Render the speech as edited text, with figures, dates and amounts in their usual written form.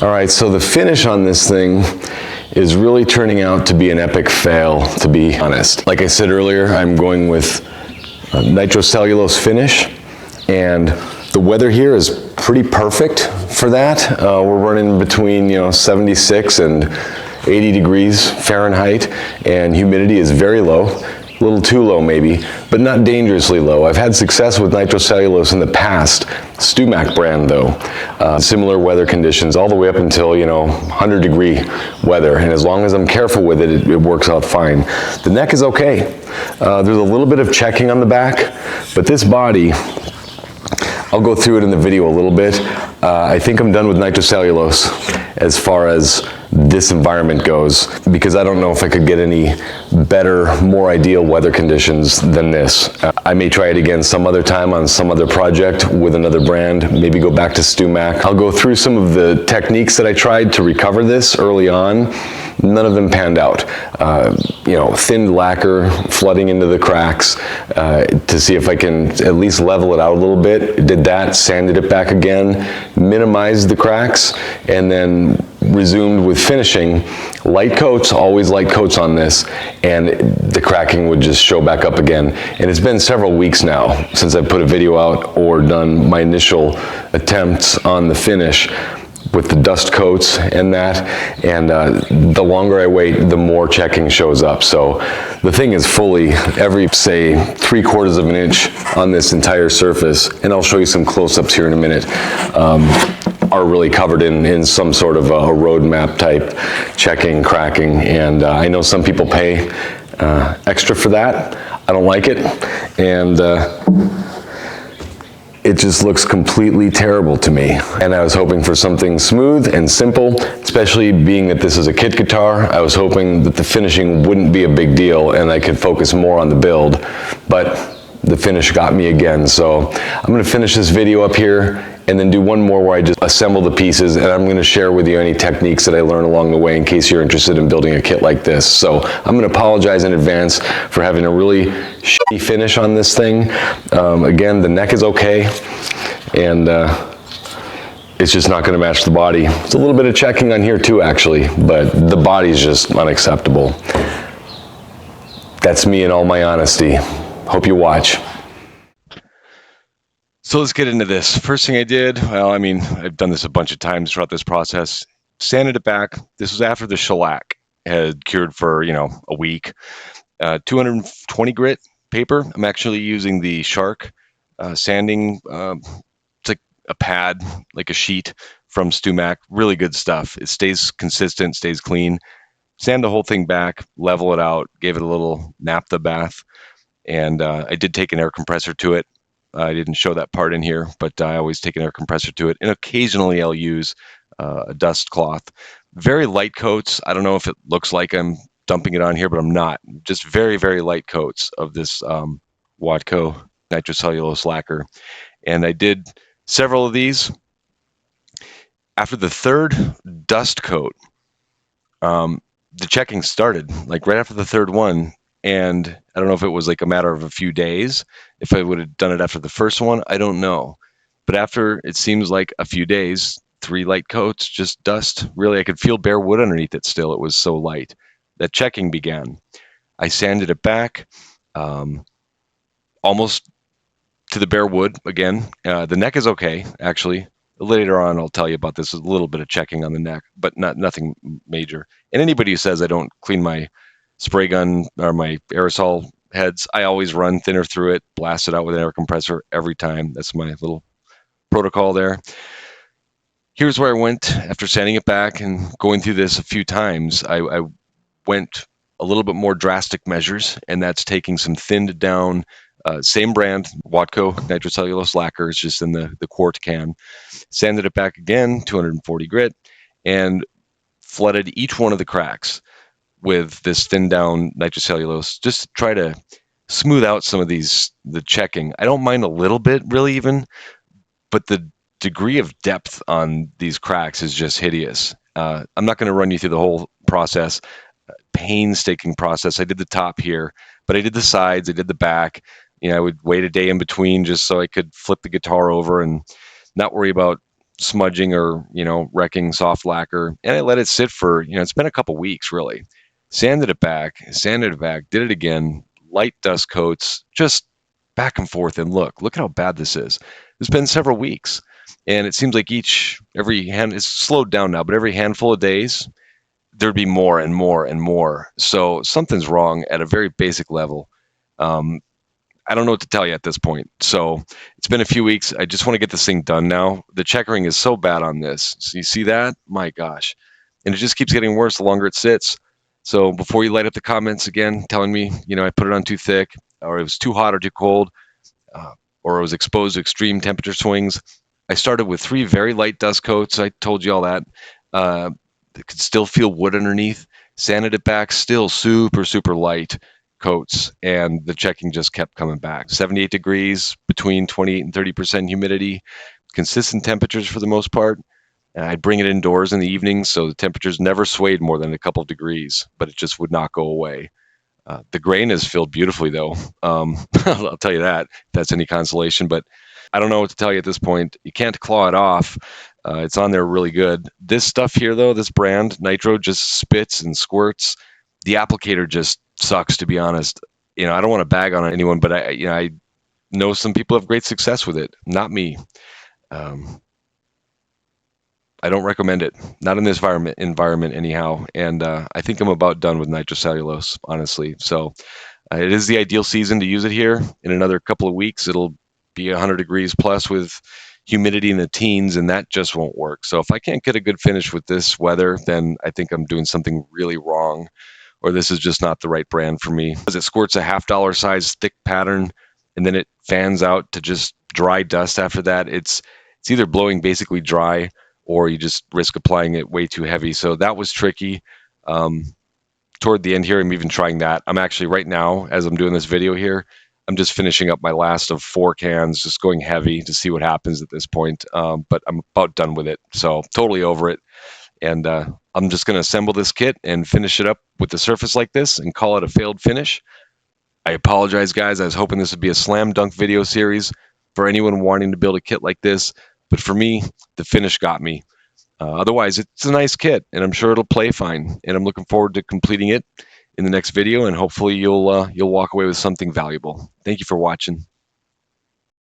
All right, so the finish on this thing is really turning out to be an epic fail, to be honest. Like I said earlier, I'm going with nitrocellulose finish, and the weather here is pretty perfect for that. We're running between 76 and 80 degrees Fahrenheit, and humidity is very low. A little too low maybe, but not dangerously low. I've had success with nitrocellulose in the past, StewMac brand though. Similar weather conditions all the way up until 100-degree weather, and as long as I'm careful with it, it works out fine. The neck is okay. There's a little bit of checking on the back, but this body, I'll go through it in the video a little bit. I think I'm done with nitrocellulose as far as this environment goes, because I don't know if I could get any better, more ideal weather conditions than this. I may try it again some other time on some other project with another brand, maybe go back to StewMac. I'll go through some of the techniques that I tried to recover this early on. None of them panned out. Thinned lacquer, flooding into the cracks to see if I can at least level it out a little bit. Did that, sanded it back again, minimized the cracks, and then resumed with finishing. Light coats, always light coats on this, and the cracking would just show back up again. And it's been several weeks now since I've put a video out or done my initial attempts on the finish with the dust coats and that, and the longer I wait, the more checking shows up. So the thing is fully, every, say, 3/4 of an inch on this entire surface, and I'll show you some close-ups here in a minute, are really covered in some sort of a road map type checking, cracking, and I know some people pay extra for that. I don't like it, and it just looks completely terrible to me. And I was hoping for something smooth and simple, especially being that this is a kit guitar. I was hoping that the finishing wouldn't be a big deal and I could focus more on the build, but the finish got me again. So I'm gonna finish this video up here and then do one more where I just assemble the pieces, and I'm gonna share with you any techniques that I learn along the way in case you're interested in building a kit like this. So I'm gonna apologize in advance for having a really shitty finish on this thing. Again, the neck is okay, and it's just not gonna match the body. It's a little bit of checking on here too, actually, but the body's just unacceptable. That's me in all my honesty. Hope you watch. So let's get into this. First thing I did, well, I mean, I've done this a bunch of times throughout this process, sanded it back. This was after the shellac had cured for, a week. 220 grit paper. I'm actually using the Shark sanding, it's like a pad, like a sheet from StewMac. Really good stuff. It stays consistent, stays clean. Sand the whole thing back, level it out, gave it a little naphtha bath, and I did take an air compressor to it. I didn't show that part in here, but I always take an air compressor to it, and occasionally I'll use a dust cloth. Very light coats. I don't know if it looks like I'm dumping it on here, but I'm not. Just very, very light coats of this Watco nitrocellulose lacquer. And I did several of these. After the third dust coat, the checking started, like right after the third one. And I don't know if it was like a matter of a few days. If I would have done it after the first one, I don't know. But after, it seems like a few days, 3 light coats, just dust. Really, I could feel bare wood underneath it still. It was so light. That checking began. I sanded it back almost to the bare wood again. The neck is okay, actually. Later on, I'll tell you about this. A little bit of checking on the neck, but nothing major. And anybody who says I don't clean my spray gun or my aerosol heads, I always run thinner through it, blast it out with an air compressor every time. That's my little protocol there. Here's where I went after sanding it back and going through this a few times. I went a little bit more drastic measures, and that's taking some thinned down, same brand, Watco nitrocellulose lacquer, is just in the quart can. Sanded it back again, 240 grit, and flooded each one of the cracks with this thinned down nitrocellulose, just to try to smooth out some of the checking. I don't mind a little bit, really, even, but the degree of depth on these cracks is just hideous. I'm not going to run you through the whole process, painstaking process. I did the top here, but I did the sides, I did the back. I would wait a day in between just so I could flip the guitar over and not worry about smudging or, wrecking soft lacquer. And I let it sit for, it's been a couple weeks really. Sanded it back, did it again, light dust coats, just back and forth. And look at how bad this is. It's been several weeks. And it seems like every hand is slowed down now, but every handful of days, there'd be more and more and more. So something's wrong at a very basic level. I don't know what to tell you at this point. So it's been a few weeks. I just want to get this thing done now. The checkering is so bad on this. So you see that? My gosh. And it just keeps getting worse the longer it sits. So before you light up the comments again, telling me, I put it on too thick, or it was too hot or too cold, or it was exposed to extreme temperature swings, I started with 3 very light dust coats. I told you all that. It could still feel wood underneath. Sanded it back, still super, super light coats, and the checking just kept coming back. 78 degrees, between 28 and 30% humidity, consistent temperatures for the most part. And I'd bring it indoors in the evenings, so the temperatures never swayed more than a couple of degrees, but it just would not go away. The grain is filled beautifully, though. I'll tell you that, if that's any consolation, but I don't know what to tell you at this point. You can't claw it off. It's on there really good. This stuff here, though, this brand, Nitro, just spits and squirts. The applicator just sucks, to be honest. I don't want to bag on anyone, but I know some people have great success with it. Not me. I don't recommend it. Not in this environment anyhow. And I think I'm about done with nitrocellulose, honestly. So it is the ideal season to use it here. In another couple of weeks, it'll be 100 degrees plus with humidity in the teens, and that just won't work. So if I can't get a good finish with this weather, then I think I'm doing something really wrong, or this is just not the right brand for me. Because it squirts a $50 size thick pattern, and then it fans out to just dry dust after that. It's either blowing basically dry, or you just risk applying it way too heavy. So that was tricky. Toward the end here, I'm even trying that. I'm actually right now, as I'm doing this video here, I'm just finishing up my last of 4 cans, just going heavy to see what happens at this point. But I'm about done with it. So totally over it. And I'm just going to assemble this kit and finish it up with the surface like this and call it a failed finish. I apologize, guys. I was hoping this would be a slam dunk video series for anyone wanting to build a kit like this. But for me, the finish got me. Otherwise, it's a nice kit, and I'm sure it'll play fine. And I'm looking forward to completing it in the next video, and hopefully you'll walk away with something valuable. Thank you for watching.